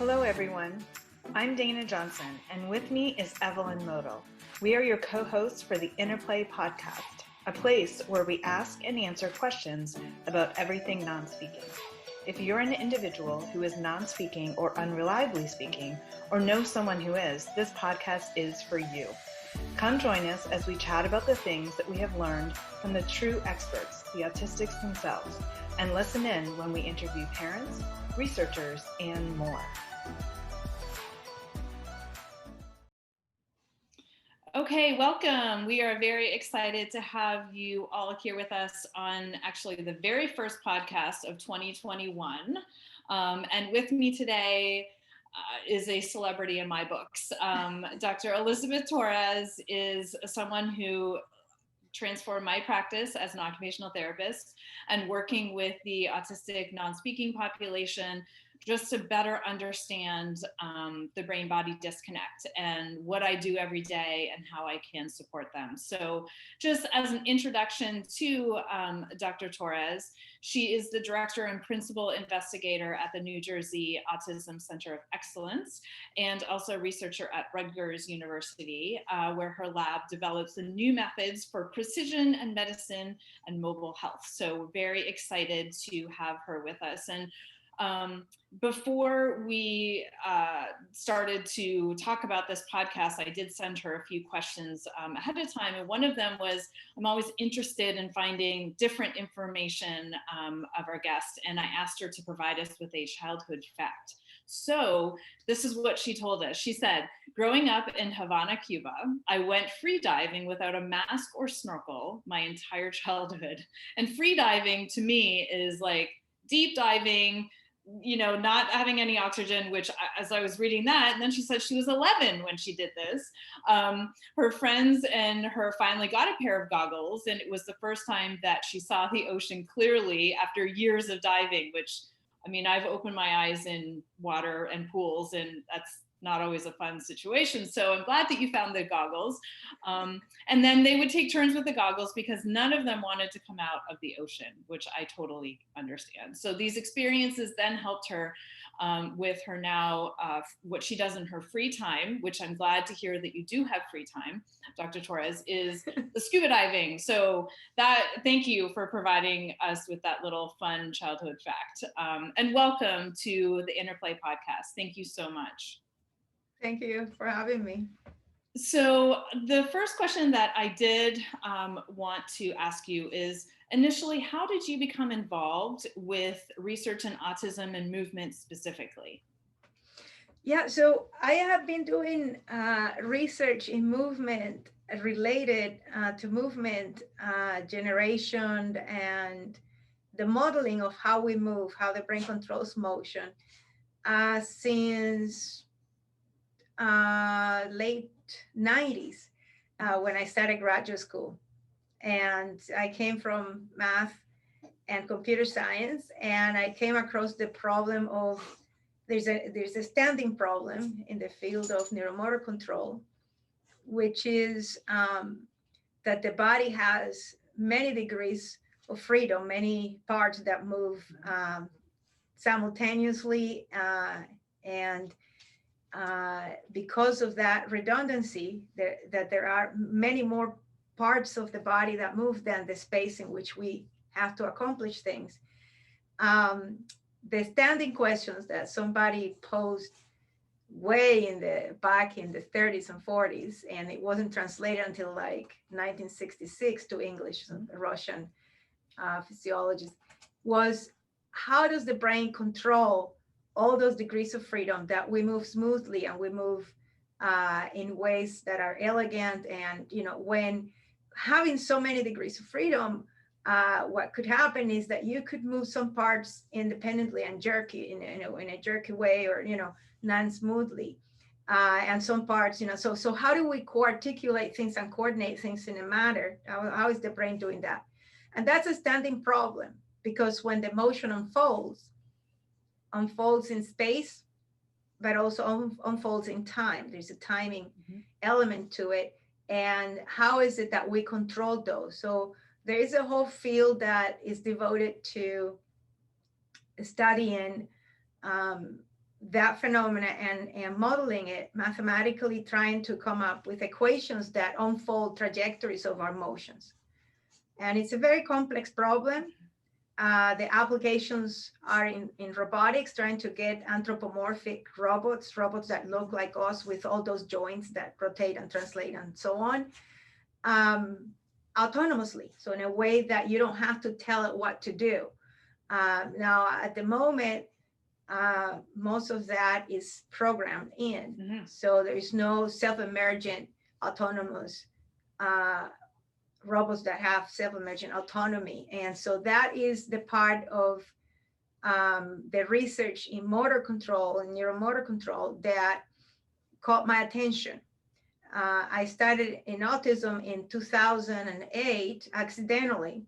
Hello, everyone. I'm Dana Johnson, and with me is Evelyn Model. We are your co-hosts for the Interplay Podcast, a place where we ask and answer questions about everything non-speaking. If you're an individual who is non-speaking or unreliably speaking, or know someone who is, this podcast is for you. Come join us as we chat about the things that we have learned from the true experts, the autistics themselves, and listen in when we interview parents, researchers, and more. Okay, welcome. We are very excited to have you all here with us on actually the very first podcast of 2021. And with me today is a celebrity in my books. Dr. Elizabeth Torres is someone who transformed my practice as an occupational therapist and working with the autistic non-speaking population just to better understand the brain-body disconnect and what I do every day and how I can support them. So just as an introduction to Dr. Torres, she is the director and principal investigator at the New Jersey Autism Center of Excellence and also a researcher at Rutgers University, where her lab develops the new methods for precision and medicine and mobile health. So we're very excited to have her with us. And before we started to talk about this podcast, I did send her a few questions ahead of time. And one of them was, I'm always interested in finding different information of our guest. And I asked her to provide us with a childhood fact. So this is what she told us. She said, growing up in Havana, Cuba, I went free diving without a mask or snorkel my entire childhood. And free diving to me is like deep diving, you know, not having any oxygen, which as I was reading that, and then she said she was 11 when she did this. Her friends and her finally got a pair of goggles, and it was the first time that she saw the ocean clearly after years of diving, which, I mean, I've opened my eyes in water and pools, and that's not always a fun situation. So I'm glad that you found the goggles. And then they would take turns with the goggles because none of them wanted to come out of the ocean, which I totally understand. So these experiences then helped her with her now, what she does in her free time, which I'm glad to hear that you do have free time, Dr. Torres, is the scuba diving. So thank you for providing us with that little fun childhood fact. And welcome to the Interplay Podcast. Thank you so much. Thank you for having me. So the first question that I did want to ask you is, initially, how did you become involved with research in autism and movement specifically? Yeah, so I have been doing research in movement related to movement generation and the modeling of how we move, how the brain controls motion since late 90s when I started graduate school. And I came from math and computer science, and I came across the problem of there's a standing problem in the field of neuromotor control, which is that the body has many degrees of freedom, many parts that move simultaneously, and because of that redundancy, that there are many more parts of the body that move than the space in which we have to accomplish things. The standing questions that somebody posed way back in the 30s and 40s, and it wasn't translated until like 1966 to English, a Russian physiologist, was how does the brain control all those degrees of freedom that we move smoothly and we move in ways that are elegant. And, you know, when having so many degrees of freedom, what could happen is that you could move some parts independently and jerky in a jerky way, or, you know, non-smoothly. And some parts, you know, so how do we co-articulate things and coordinate things in a manner? How is the brain doing that? And that's a standing problem, because when the motion unfolds in space, but also unfolds in time. There's a timing element to it. And how is it that we control those? So there is a whole field that is devoted to studying that phenomena and modeling it mathematically, trying to come up with equations that unfold trajectories of our motions. And it's a very complex problem. The applications are in robotics, trying to get anthropomorphic robots that look like us with all those joints that rotate and translate and so on, autonomously. So in a way that you don't have to tell it what to do. Now, at the moment, most of that is programmed in. Mm-hmm. So there is no self-emergent autonomous robots that have self-emergent autonomy. And so that is the part of the research in motor control and neuromotor control that caught my attention. I started in autism in 2008, accidentally.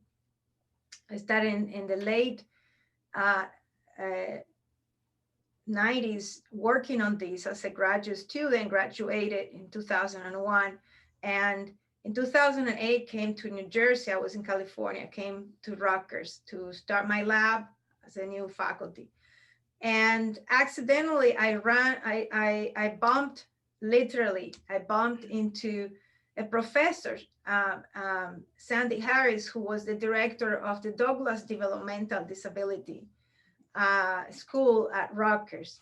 I started in the late 90s working on this as a graduate student, graduated in 2001. And in 2008, came to New Jersey. I was in California, came to Rutgers to start my lab as a new faculty. And accidentally, I bumped into a professor, Sandy Harris, who was the director of the Douglas Developmental Disability School at Rutgers,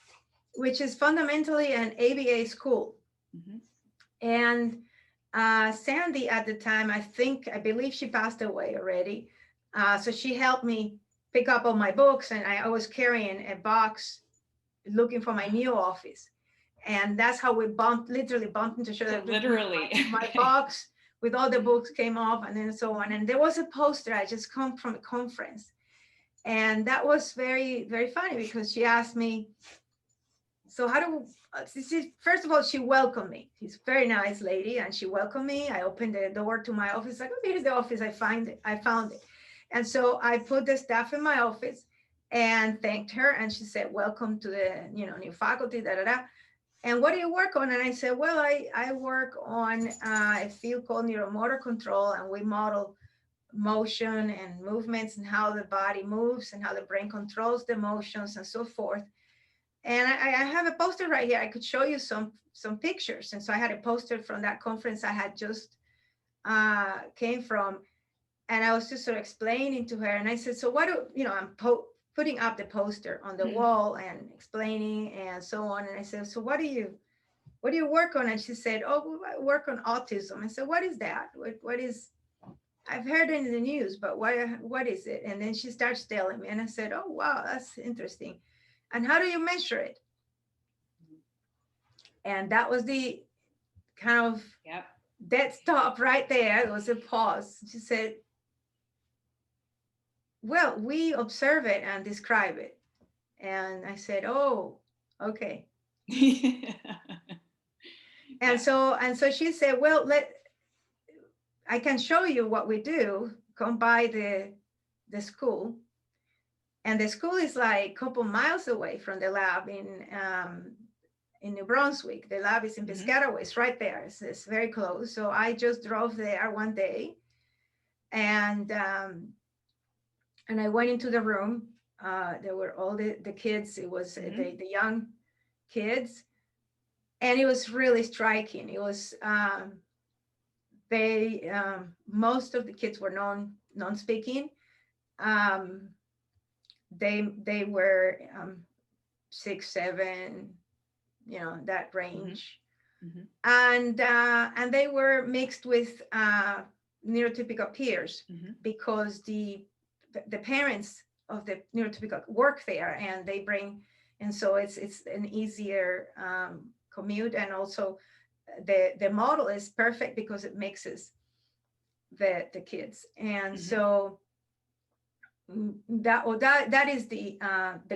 which is fundamentally an ABA school. Mm-hmm. And Sandy at the time, I believe she passed away already. So she helped me pick up all my books, and I was carrying a box looking for my new office. And that's how we literally bumped into each other. Literally. My box with all the books came off, and then so on. And there was a poster. I just come from a conference. And that was very, very funny, because she asked me, so first of all, she welcomed me. She's a very nice lady, and she welcomed me. I opened the door to my office, like, oh, here's the office. I found it. And so I put the staff in my office and thanked her. And she said, welcome to the new faculty, da, da, da. And what do you work on? And I said, well, I work on a field called neuromotor control, and we model motion and movements and how the body moves and how the brain controls the motions and so forth. And I have a poster right here. I could show you some pictures. And so I had a poster from that conference I had just came from. And I was just sort of explaining to her. And I said, so I'm putting up the poster on the wall and explaining and so on. And I said, so what do you work on? And she said, oh, I work on autism. I said, what is that? What is, I've heard it in the news, but what is it? And then she starts telling me, and I said, oh, wow, that's interesting. And how do you measure it? And that was the kind of dead stop right there. It was a pause. She said, well, we observe it and describe it. And I said, oh, okay. And so she said, well, I can show you what we do. Come by the school. And the school is like a couple miles away from the lab in New Brunswick. The lab is in Piscataway. It's right there. It's very close. So I just drove there one day, and I went into the room. There were all the kids. It was the young kids, and it was really striking. It was most of the kids were non-speaking. They were 6, 7, that range. And they were mixed with neurotypical peers, because the parents of the neurotypical work there, and they bring, and so it's an easier commute. And also the model is perfect because it mixes the kids. And so that is the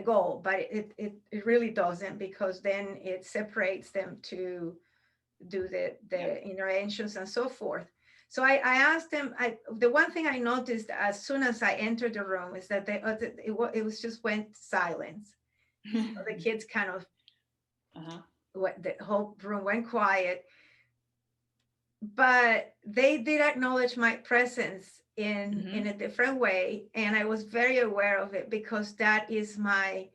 goal, but it really doesn't, because then it separates them to do the interventions and so forth. So I asked them, the one thing I noticed as soon as I entered the room is that it was just went silence. The kids kind of, the whole room went quiet, but they did acknowledge my presence in a different way. And I was very aware of it, because that is my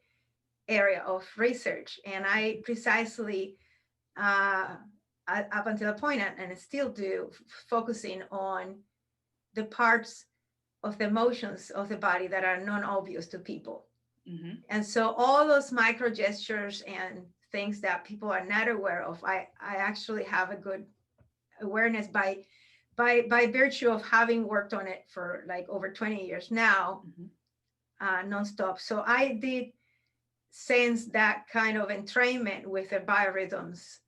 area of research. And I precisely, up until a point, and I still do, focusing on the parts of the emotions of the body that are non-obvious to people. Mm-hmm. And so all those micro gestures and things that people are not aware of, I actually have a good awareness by virtue of having worked on it for like over 20 years now, nonstop. So I did sense that kind of entrainment with the biorhythms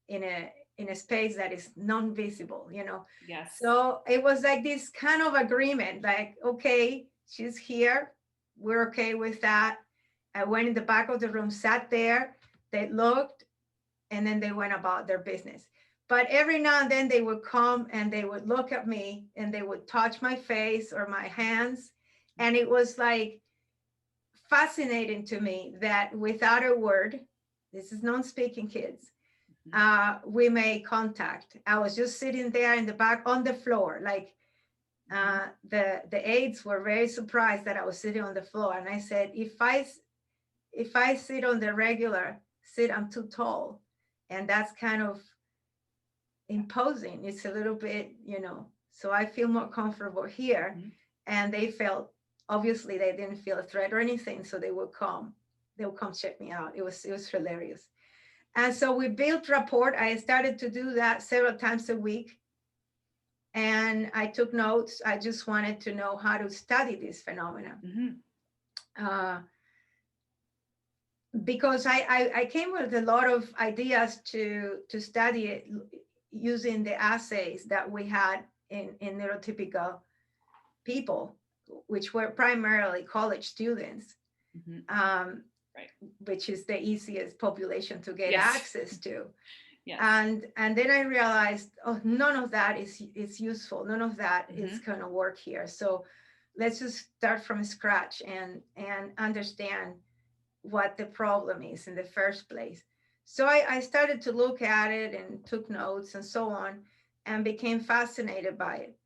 in a space that is non-visible, you know. Yes. So it was like this kind of agreement, like, okay, she's here, we're okay with that. I went in the back of the room, sat there, they looked, and then they went about their business. But every now and then they would come and they would look at me and they would touch my face or my hands. And it was like fascinating to me that without a word, this is non-speaking kids, we made contact. I was just sitting there in the back on the floor, like the aides were very surprised that I was sitting on the floor. And I said, if I sit on the regular sit, I'm too tall. And that's kind of imposing. It's a little bit, you know, so I feel more comfortable here. And they felt, obviously they didn't feel a threat or anything. So they would come check me out. It was hilarious. And so we built rapport. I started to do that several times a week. And I took notes. I just wanted to know how to study this phenomena. Because I came with a lot of ideas to study it using the assays that we had in neurotypical people, which were primarily college students, right, which is the easiest population to get access to. Yes. And then I realized, oh, none of that is useful. None of that is going to work here. So let's just start from scratch and understand what the problem is in the first place. So I started to look at it and took notes and so on, and became fascinated by it.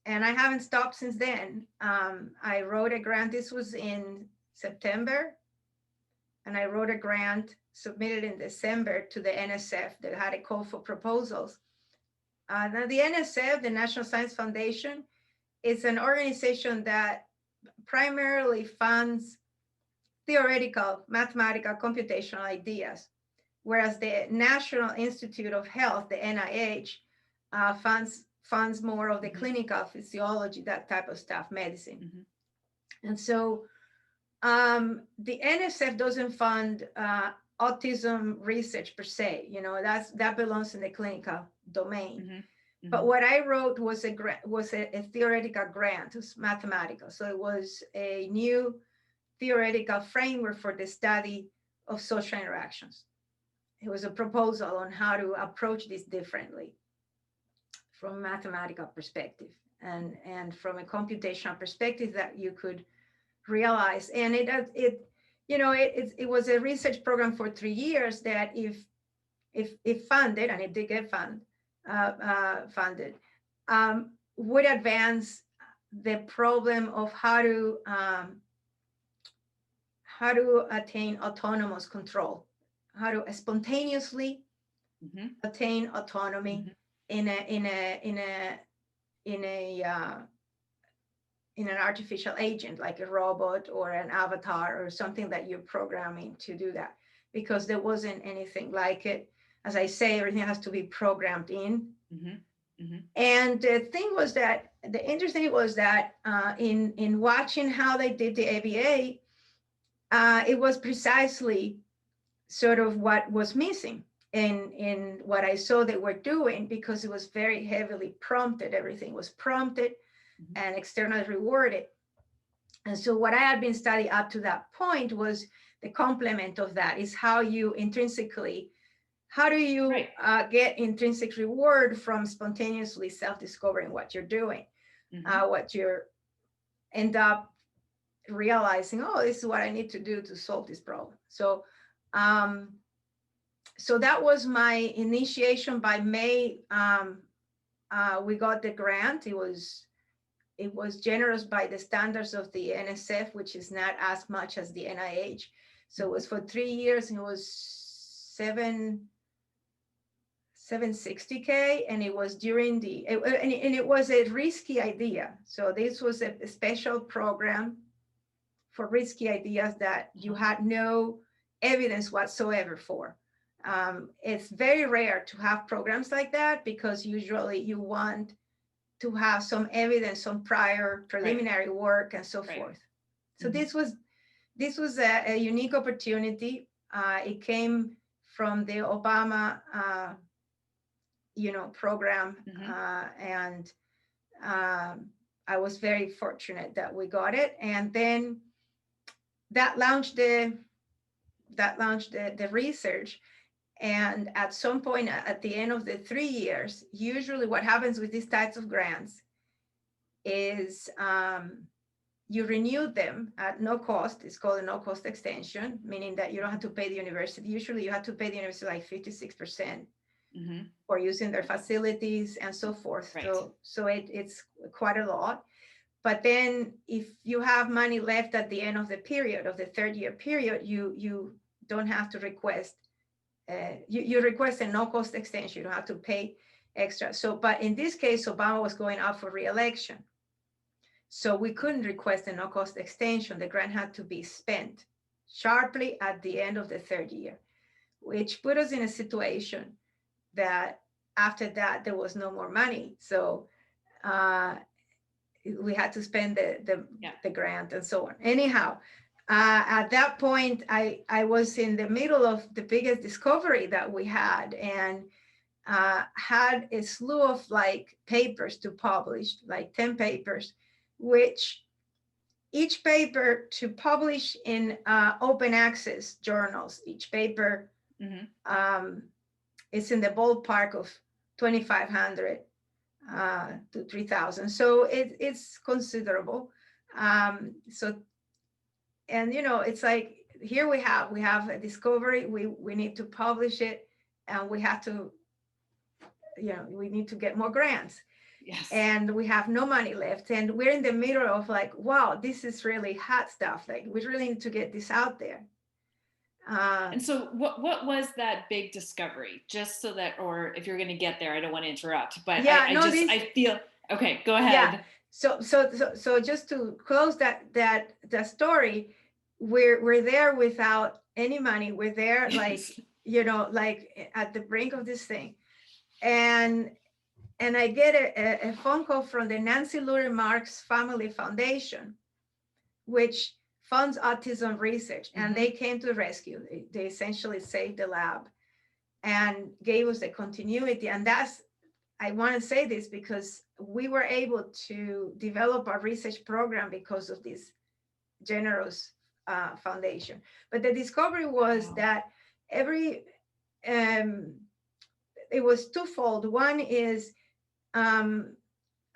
And I haven't stopped since then. I wrote a grant. This was in September. And I wrote a grant, submitted in December to the NSF that had a call for proposals. Now the NSF, the National Science Foundation, is an organization that primarily funds theoretical, mathematical, computational ideas, whereas the National Institute of Health, the NIH, funds more of the clinical physiology, that type of stuff, medicine. And so the NSF doesn't fund autism research per se, you know, that belongs in the clinical domain. But what I wrote was a theoretical grant. It was mathematical. So it was a new theoretical framework for the study of social interactions. It was a proposal on how to approach this differently from a mathematical perspective and from a computational perspective that you could realize. And it was a research program for 3 years that if funded, and it did get funded, would advance the problem of how to attain autonomous control, how to spontaneously attain autonomy in an artificial agent, like a robot or an avatar or something that you're programming to do that, because there wasn't anything like it. As I say, everything has to be programmed in. And the interesting thing was that in watching how they did the ABA, it was precisely sort of what was missing in what I saw they were doing, because it was very heavily prompted. Everything was prompted and externally rewarded. And so what I had been studying up to that point was the complement of that, is how you intrinsically, how do you get intrinsic reward from spontaneously self-discovering what you're doing, what you're end up realizing, oh, this is what I need to do to solve this problem. So so that was my initiation. By May, we got the grant. It was generous by the standards of the NSF, which is not as much as the NIH. So it was for 3 years, and it was 760K, and it was during and it was a risky idea. So this was a special program for risky ideas that you had no evidence whatsoever for. It's very rare to have programs like that, because usually you want to have some evidence, some prior preliminary work, and so forth. So this was a unique opportunity. It came from the Obama, program, and I was very fortunate that we got it. And then that launched the research. And at some point at the end of the 3 years, usually what happens with these types of grants is you renew them at no cost. It's called a no-cost extension, meaning that you don't have to pay the university. Usually you have to pay the university like 56% for using their facilities and so forth. So it's quite a lot. But then if you have money left at the end of the period, of the 3rd-year period, you don't have to request. You request a no-cost extension. You don't have to pay extra. So, but in this case, Obama was going up for re-election. So we couldn't request a no-cost extension. The grant had to be spent sharply at the end of the 3rd year, which put us in a situation that after that, there was no more money. So we had to spend the grant and so on. Anyhow, at that point, I was in the middle of the biggest discovery that we had, and had a slew of papers to publish, like 10 papers, which each paper to publish in open access journals, each paper is in the ballpark of 2,500 to 3,000. So it's considerable. And it's like, here we have a discovery, we need to publish it, and we have to, we need to get more grants. Yes. And we have no money left, and we're in the middle of wow, this is really hot stuff. We really need to get this out there. And so what was that big discovery? Just so that, or if you're going to get there, I don't want to interrupt, but I feel, okay, go ahead. Yeah. So just to close that story, we're there without any money. We're there at the brink of this thing. And I get a phone call from the Nancy Lurie Marks Family Foundation, which funds autism research. And they came to the rescue. They essentially saved the lab and gave us the continuity. And I want to say this because we were able to develop our research program because of this generous foundation. But the discovery was that it was twofold. One is,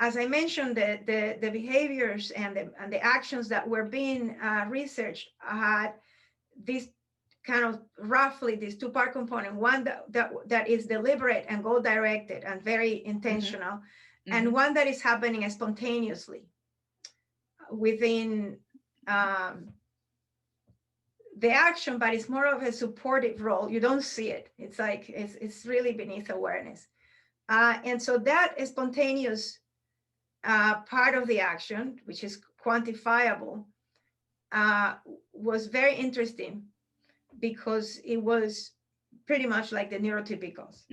as I mentioned, the behaviors and the actions that were being researched had this kind of roughly this two-part component. One that is deliberate and goal-directed and very intentional, and one that is happening spontaneously within the action, but it's more of a supportive role. You don't see it. It's like it's really beneath awareness. And so that spontaneous part of the action, which is quantifiable, was very interesting because it was pretty much like the neurotypicals.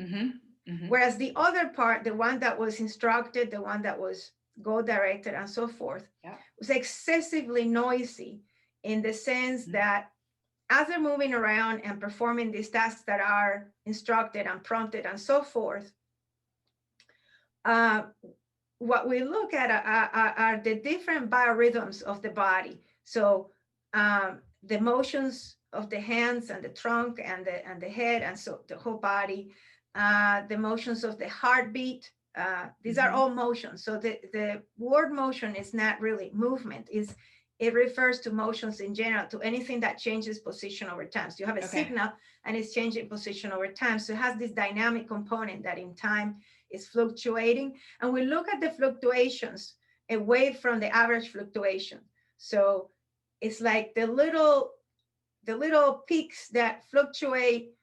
Whereas the other part, the one that was instructed, the one that was goal-directed and so forth, was excessively noisy in the sense that as they're moving around and performing these tasks that are instructed and prompted and so forth, what we look at are the different biorhythms of the body. So the motions of the hands and the trunk and the head, and so the whole body, the motions of the heartbeat. These are all motions. So the word motion is not really movement. It refers to motions in general, to anything that changes position over time. So you have a signal and it's changing position over time. So it has this dynamic component that in time is fluctuating. And we look at the fluctuations away from the average fluctuation. So it's like the the little peaks that fluctuate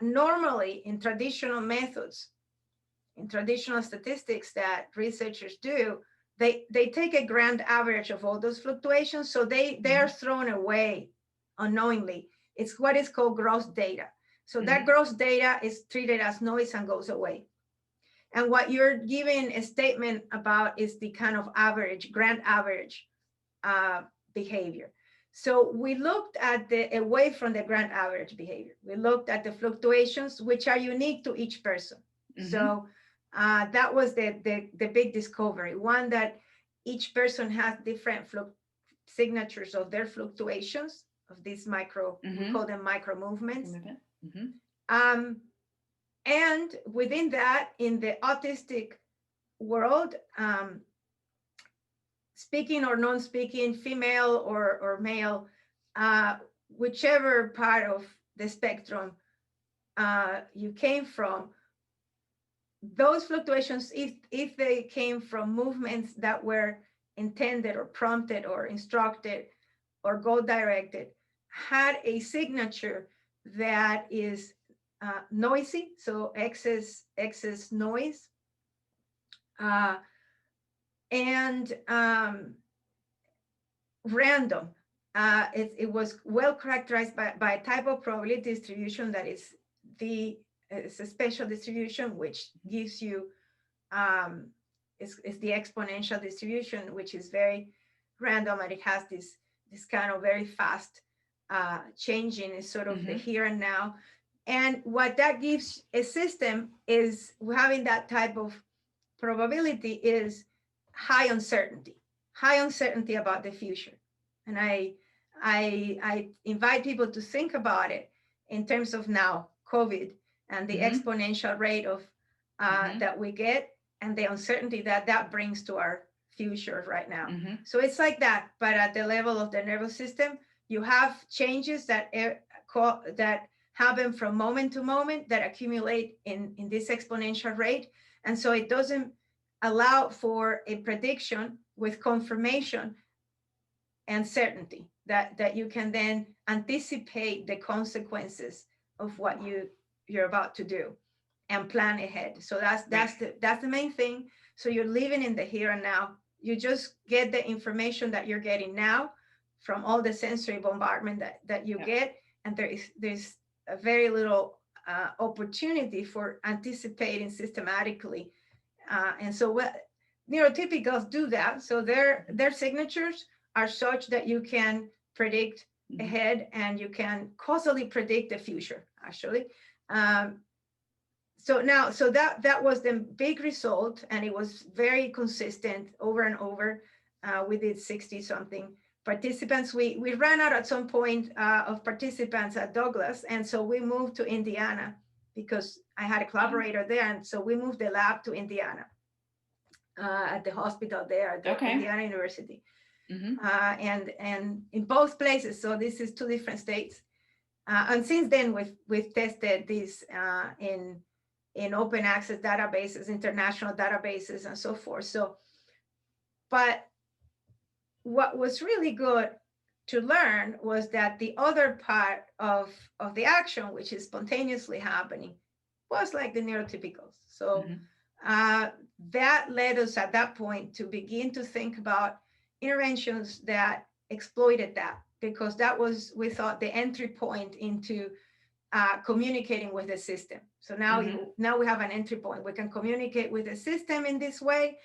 normally in traditional methods, in traditional statistics that researchers do, they take a grand average of all those fluctuations. So they are thrown away unknowingly. It's what is called gross data. So that gross data is treated as noise and goes away. And what you're giving a statement about is the kind of average, grand average behavior. So we looked at away from the grand average behavior. We looked at the fluctuations, which are unique to each person. So that was the big discovery. One, that each person has different signatures of their fluctuations of these micro, we call them micro movements. And within that, in the autistic world, speaking or non-speaking, female or male, whichever part of the spectrum you came from, those fluctuations, if they came from movements that were intended or prompted or instructed or goal directed, had a signature that is noisy, so excess noise, and random. It was well characterized by a type of probability distribution that is it's a special distribution, which gives you is the exponential distribution, which is very random, and it has this kind of very fast changing, is sort of the here and now. And what that gives a system is having that type of probability is high uncertainty about the future. And I invite people to think about it in terms of now COVID and the exponential rate of that we get, and the uncertainty that brings to our future right now. So it's like that, but at the level of the nervous system, you have changes that happen from moment to moment that accumulate in this exponential rate. And so it doesn't allow for a prediction with confirmation and certainty that you can then anticipate the consequences of what you're about to do and plan ahead. So that's the main thing. So you're living in the here and now. You just get the information that you're getting now from all the sensory bombardment that you get, and there's a very little opportunity for anticipating systematically. And so what neurotypicals do that. So their signatures are such that you can predict ahead, and you can causally predict the future, actually. So that was the big result, and it was very consistent over and over. We did 60 something participants. We ran out at some point of participants at Douglas, and so we moved to Indiana because I had a collaborator there, and so we moved the lab to Indiana at the hospital there at the Indiana University. And in both places, so this is 2 different states. And since then, we've tested this in open access databases, international databases, and so forth. So, but what was really good to learn was that the other part of the action, which is spontaneously happening, was like the neurotypicals. So that led us at that point to begin to think about interventions that exploited that, because that was, we thought, the entry point into communicating with the system. So now, now we have an entry point. We can communicate with the system in this way,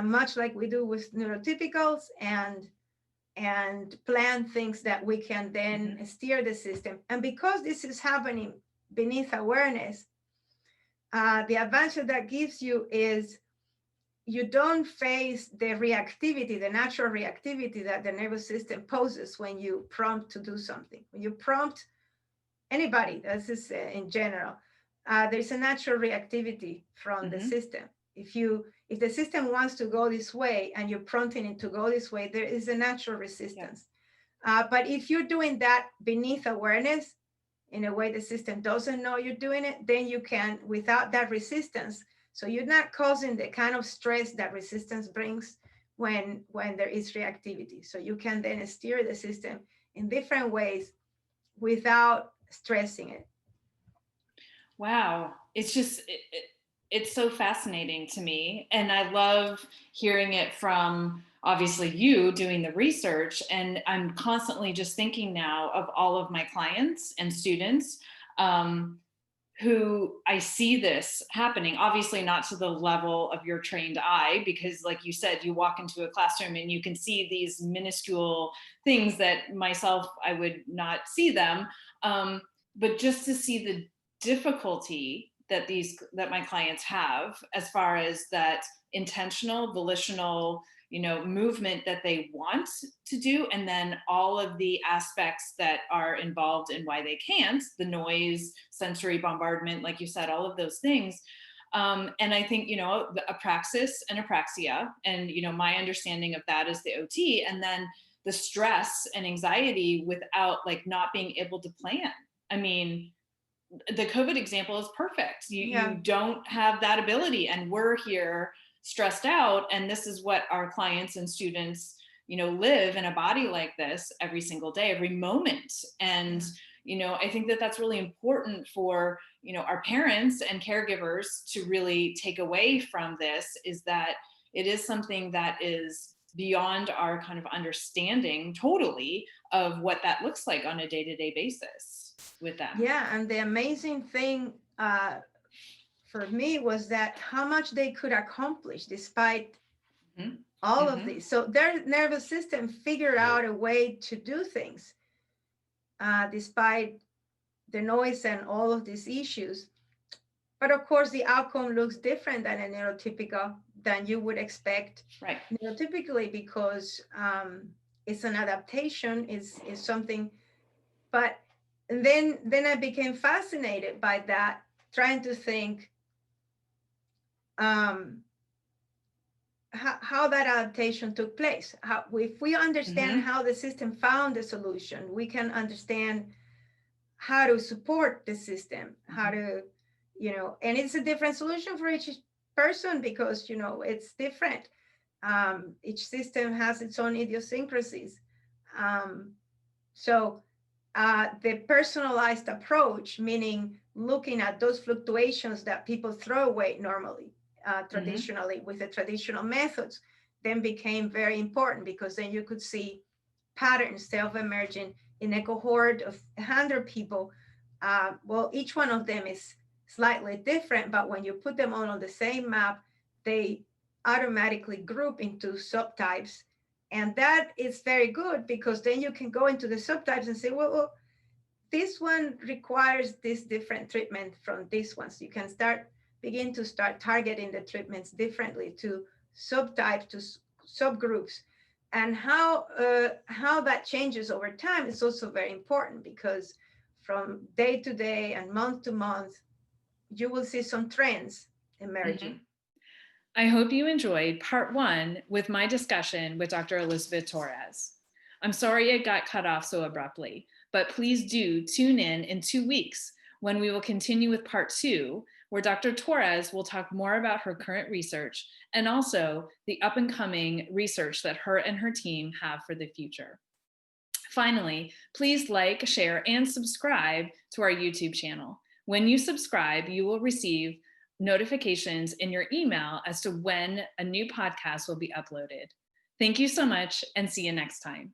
much like we do with neurotypicals, and plan things that we can then steer the system. And because this is happening beneath awareness, the advantage that gives you is you don't face the reactivity, the natural reactivity that the nervous system poses when you prompt to do something. When you prompt anybody, this is in general, there's a natural reactivity from the system. If the system wants to go this way and you're prompting it to go this way, there is a natural resistance. But if you're doing that beneath awareness, in a way the system doesn't know you're doing it, then you can, without that resistance, so you're not causing the kind of stress that resistance brings when there is reactivity. So you can then steer the system in different ways without stressing it. Wow. It's just, it's so fascinating to me. And I love hearing it from obviously you doing the research. And I'm constantly just thinking now of all of my clients and students who I see this happening, obviously not to the level of your trained eye, because like you said, you walk into a classroom and you can see these minuscule things that myself, I would not see them. But just to see the difficulty that my clients have as far as that intentional, volitional, movement that they want to do, and then all of the aspects that are involved in why they can't, the noise, sensory bombardment, like you said, all of those things. And I think, apraxis and apraxia, and, my understanding of that is the OT, and then the stress and anxiety without like not being able to plan. I mean, the COVID example is perfect. You don't have that ability, and we're here stressed out, and this is what our clients and students live in a body like this every single day, every moment. And I think that that's really important for our parents and caregivers to really take away from this, is that it is something that is beyond our kind of understanding totally of what that looks like on a day-to-day basis with them. Yeah, and the amazing thing for me was that how much they could accomplish despite all of this. So their nervous system figured out a way to do things despite the noise and all of these issues. But of course, the outcome looks different than a neurotypical, than you would expect. Right. Neurotypically, because it's an adaptation, is something. But then I became fascinated by that, trying to think how that adaptation took place. If we understand how the system found the solution, we can understand how to support the system, how to, and it's a different solution for each person, because, it's different. Each system has its own idiosyncrasies. So the personalized approach, meaning looking at those fluctuations that people throw away normally, traditionally with the traditional methods, then became very important, because then you could see patterns self-emerging in a cohort of 100 people. Well, each one of them is slightly different, but when you put them on the same map, they automatically group into subtypes. And that is very good, because then you can go into the subtypes and say, well, this one requires this different treatment from this one. So you can begin to start targeting the treatments differently to subtypes, to subgroups. And how that changes over time is also very important, because from day to day and month to month, you will see some trends emerging. I hope you enjoyed part 1 with my discussion with Dr. Elizabeth Torres. I'm sorry it got cut off so abruptly, but please do tune in 2 weeks when we will continue with part 2, where Dr. Torres will talk more about her current research and also the up and coming research that her and her team have for the future. Finally, please like, share, and subscribe to our YouTube channel. When you subscribe, you will receive notifications in your email as to when a new podcast will be uploaded. Thank you so much, and see you next time.